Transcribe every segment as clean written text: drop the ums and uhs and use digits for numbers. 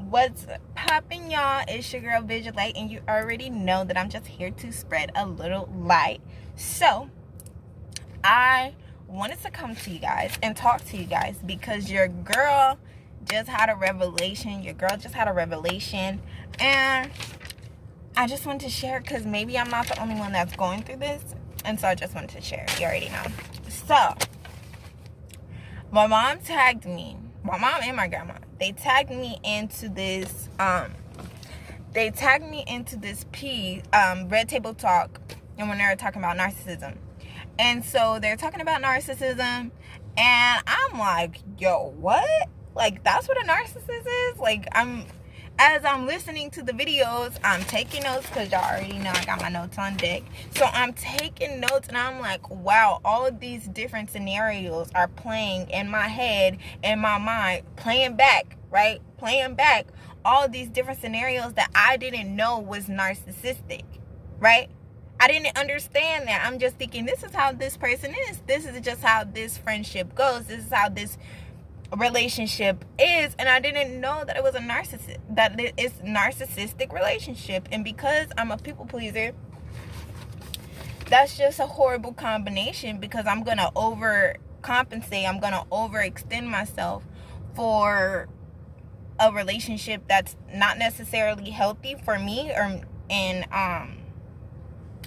What's poppin', y'all? It's your girl Vigilite, and you already know that I'm just here to spread a little light. So I wanted to come to you guys and talk to you guys because your girl just had a revelation. And I just wanted to share because maybe I'm not the only one that's going through this, and so I just wanted to share. You already know. So my mom and my grandma, they tagged me into this Red Table Talk, and when they were talking about narcissism. And so they're talking about narcissism, and I'm like, yo, what? Like, that's what a narcissist is? Like, as I'm listening to the videos, I'm taking notes because y'all already know I got my notes on deck. So I'm taking notes, and I'm like, wow, all of these different scenarios are playing in my head, in my mind, playing back all of these different scenarios that I didn't know was narcissistic, right? I didn't understand that. I'm just thinking, this is how this person is. This is just how this friendship goes. This is how this relationship is. And I didn't know that it was it's narcissistic relationship. And because I'm a people pleaser, that's just a horrible combination, because I'm going to overcompensate. I'm going to overextend myself for a relationship that's not necessarily healthy for me, and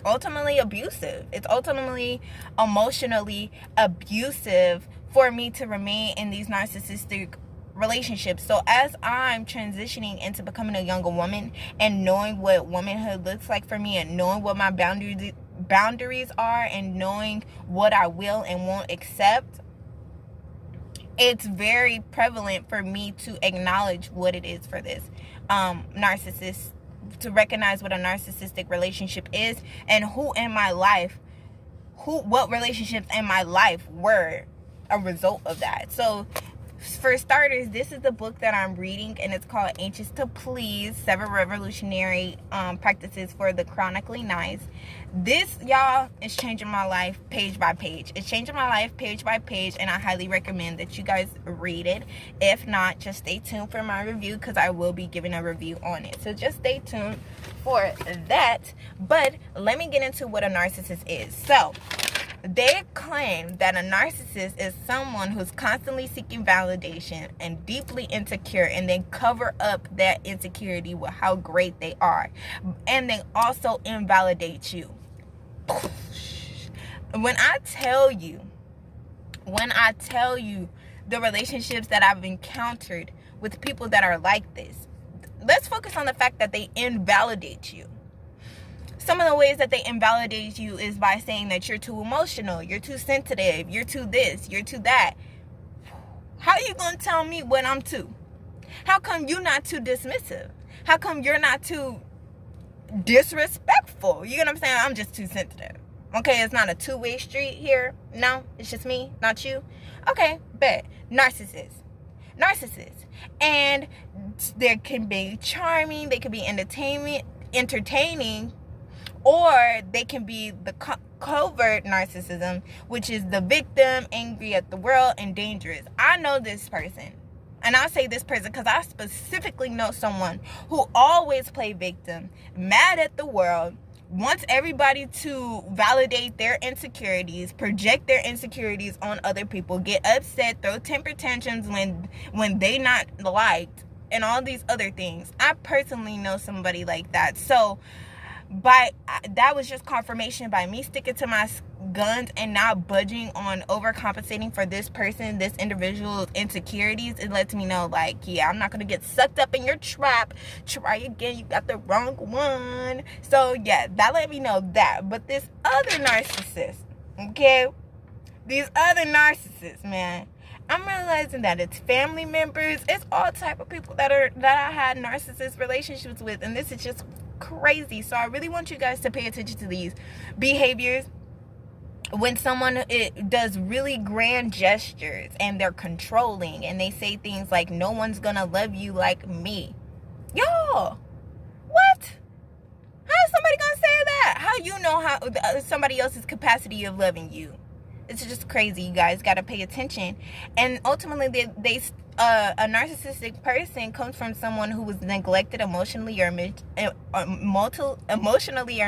ultimately abusive. It's ultimately emotionally abusive for me to remain in these narcissistic relationships. So as I'm transitioning into becoming a younger woman and knowing what womanhood looks like for me, and knowing what my boundaries are, and knowing what I will and won't accept, it's very prevalent for me to acknowledge what it is for this narcissist, to recognize what a narcissistic relationship is, and what relationships in my life were a result of that. So for starters, this is the book that I'm reading, and it's called Anxious to Please: 7 Revolutionary Practices for the Chronically Nice. This, y'all, is changing my life page by page. It's changing my life page by page, and I highly recommend that you guys read it. If not, just stay tuned for my review, because I will be giving a review on it. So just stay tuned for that. But let me get into what a narcissist is. So they claim that a narcissist is someone who's constantly seeking validation and deeply insecure, and they cover up that insecurity with how great they are. And they also invalidate you. When I tell you the relationships that I've encountered with people that are like this, let's focus on the fact that they invalidate you. Some of the ways that they invalidate you is by saying that you're too emotional, you're too sensitive, you're too this, you're too that. How are you going to tell me what I'm too? How come you're not too dismissive? How come you're not too disrespectful? You get what I'm saying? I'm just too sensitive. Okay, it's not a two-way street here. No, it's just me, not you. Okay, bet. Narcissist. And they can be charming, they can be entertaining, or they can be the covert narcissism, which is the victim, angry at the world, and dangerous. I know this person. And I say this person because I specifically know someone who always play victim, mad at the world, wants everybody to validate their insecurities, project their insecurities on other people, get upset, throw temper tantrums when they not liked, and all these other things. I personally know somebody like that. So that was just confirmation by me sticking to my guns and not budging on overcompensating for this individual's insecurities. It lets me know, like, yeah, I'm not gonna get sucked up in your trap. Try again, you got the wrong one. So yeah, that let me know that. But this other narcissist, okay, these other narcissists, man, I'm realizing that it's family members, it's all type of people that I had narcissist relationships with, and this is just crazy. So I really want you guys to pay attention to these behaviors. When someone does really grand gestures and they're controlling, and they say things like, no one's gonna love you like me. Y'all, what? How is somebody gonna say that? How you know how somebody else's capacity of loving you? It's just crazy. You guys got to pay attention. And ultimately, a narcissistic person comes from someone who was neglected emotionally or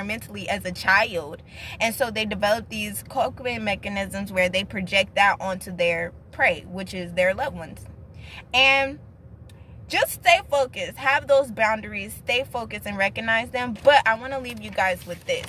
mentally as a child, and so they develop these coping mechanisms where they project that onto their prey, which is their loved ones. And just stay focused, have those boundaries, stay focused, and recognize them. But I want to leave you guys with this.